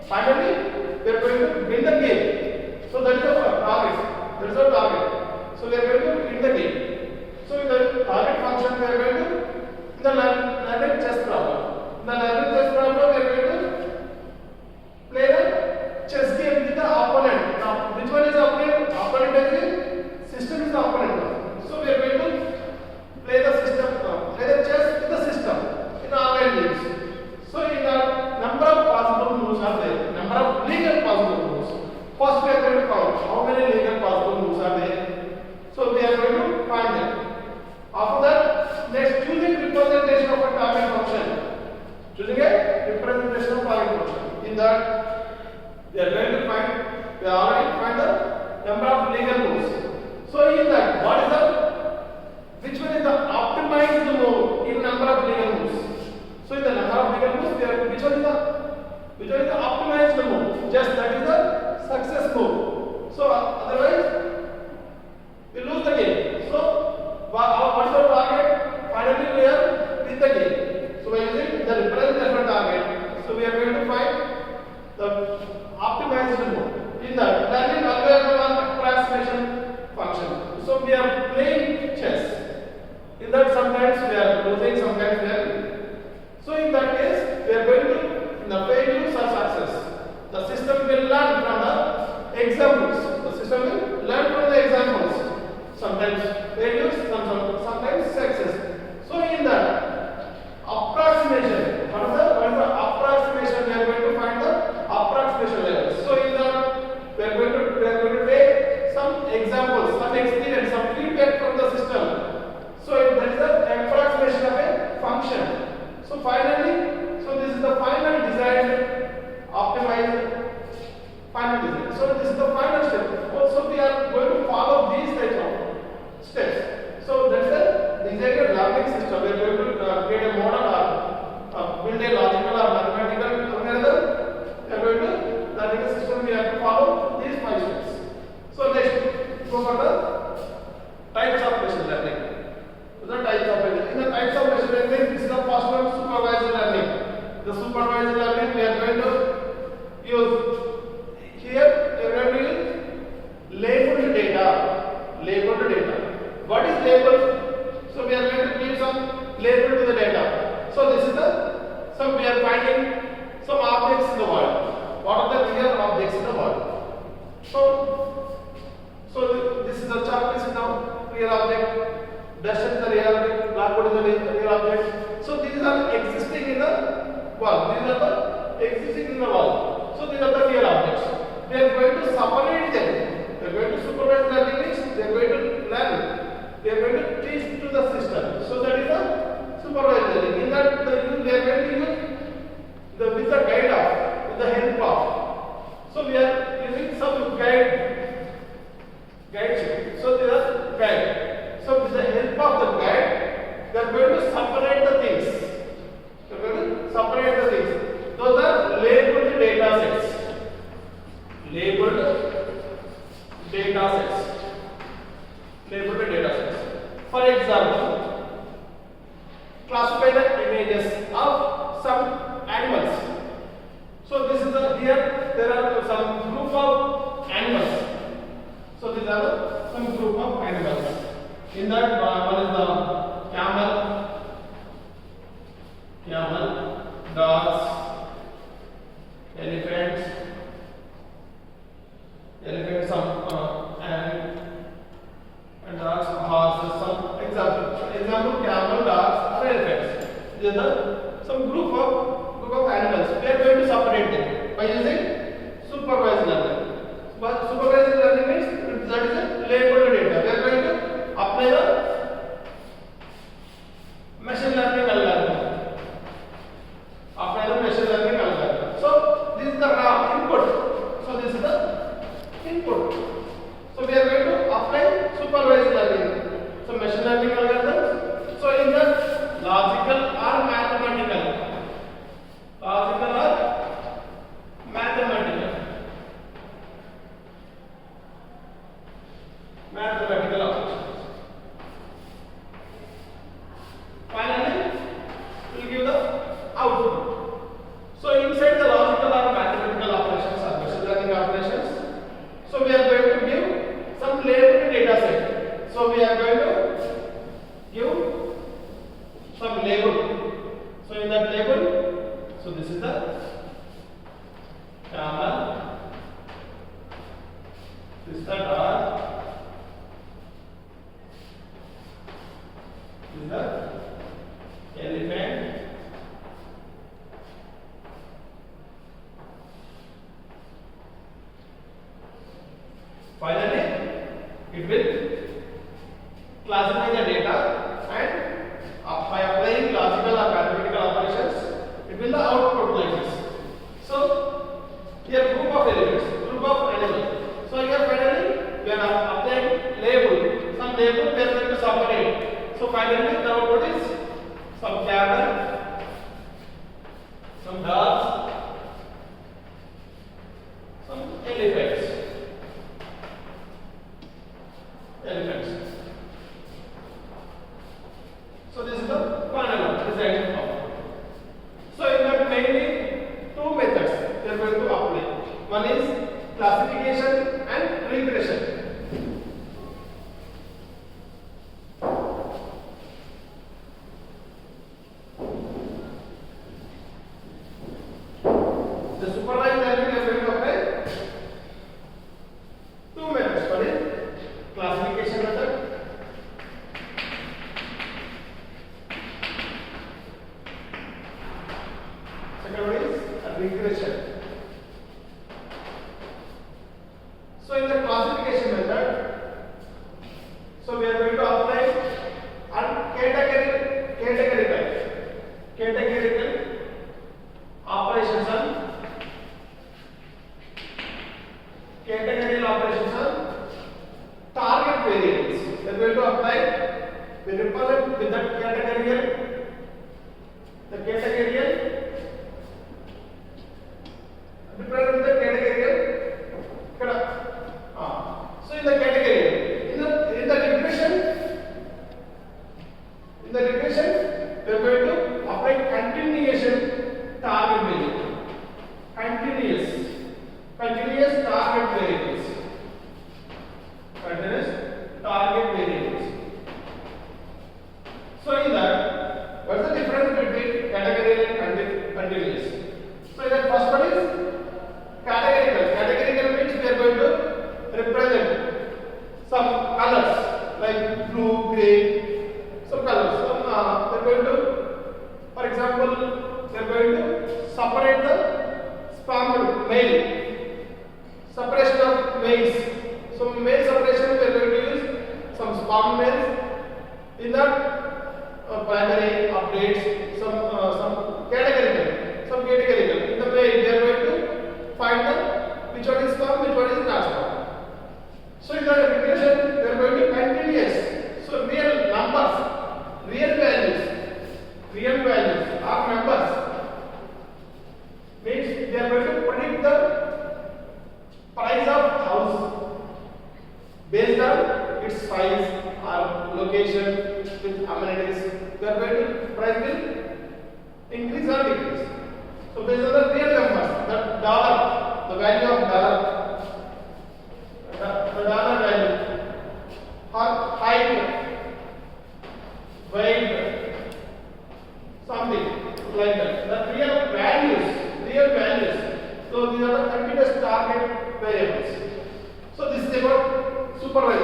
finally we are going to win the game. So that is the target. That is the target. So we are going to win the game. So in the target function we are going to the learning chess problem. In the learning chess problem we are going to play the chess game with the opponent. Now which one is the opponent? Opponent is the system is the opponent. So we are going to play the system, play the chess with the system in online games. So in the number of possible moves are there, number of legal possible moves. First we are going to count how many legal possible moves are there. So we are going to find them. After that, next choosing representation of a target function. Choosing a representation of target function. In that we are going to find, we are already find the number of legal moves. So in that, what is the, which one is the optimized move in number of legal moves? So in the number of legal moves, we are, which one is the optimized move? Just that is the success move. So otherwise we lose the game. So what is the target? Finally we are with the game. So by using the representation target, so we are going to find the optimized move. In the learning algorithm approximation function. So we are playing chess. In that sometimes we are losing, sometimes we are winning. So in that case, we are going to, in the failures or success, the system will learn from the examples. The system will learn from the examples. Sometimes failures, sometimes success. So in that approximation, what is the approximation? We are going to find the approximation level. So in that we are going to take some examples, some experience, some feedback from the system. So that is the approximation of a function. So finally, so this is the final desired optimized final design. So this is the final step. So we are going to follow these types of steps. So that's the desired learning system. We are going to create a model or build a logical or mathematical algorithm. We are going to learning a system. We have to follow these 5 steps. So next, go for the types of machine learning. So the types of learning. In the types of machine learning, this is the first one, supervised learning. The supervised learning we are going to use. Here we are going to use labeled data. Labeled data. What is label? So we are going to give some label to the data. So this is the, so we are finding some objects in the world. What are the real objects in the world? So this is the chalk, this is the real object. Dust is the real object, blackboard is the real object. So these are existing in the world. These are the existing in the world. So these are the real objects. We are going to separate them. We are going to supervise learning means we are going to learn. We are going to teach to the system. So that is the supervised learning. In that we are going to use with the guide of, with the help of. So we are using some guide sheet. So there are guide. So with the help of the guide, we are going to separate the things. We are going to separate the things. Those are labeled data sets. Labeled data sets. Labeled data sets. For example, classify the images of some animals. So this is the, here there are some group of animals. So these are some group of animals. In that one is the camel, dogs, elephants, some and dogs, horses. Some example camel, dogs, or elephants. These are some group of animals. We are going to separate them by using supervised learning. But supervised learning means that is a labeled data. We are going to apply the machine learning algorithm. So this is the raw input. So this is the input. So we are going to apply supervised learning. So machine learning algorithms. So in the logical or mathematical. Mathematical operations. Finally, we will give the output. So inside the logical or mathematical camel, this is the dog, this is the elephant, finally it will classify the data and by applying logical or mathematical operations it will the output like this. So here group of elements, group of animals. So here finally we are applying label. Some label we are going to separate. So finally the output is some camel, some dogs, some elephants. So this is the final design form. So in that mainly two methods we are going to apply. One is classification and regression. The supervised learning we are going to apply two methods. One is classification method. Second one is regression. So in the classification method, so we are going to apply categorical operations on categorical operations on target variables. We are going to apply, we represent with that categorical, the categorical represent with the categorical. So in the category, in the regression, we are going to apply continuation target variable, continuous target variables, So in that, what is the difference between categorical and continuous? So in that first one is categorical. Categorical means we are going to represent some colors like blue, green, some colors. We are going to, for example, we are going to separate the sperm male, separation of males. So male separation we are going to use some sperm males. In that primary updates, some categorical. In the male we are going to find the which one is sperm, which one is not sperm. So in the regression, we are going to continuous. So real numbers, real values are numbers. Means we are going to predict the price of house based on its size or location with amenities. We are going to price will increase or decrease. So based on the real numbers, the dollar, the value of dollar, the dollar value, height, weight, something like that. The real values. So these are the continuous target variables. So this is about supervised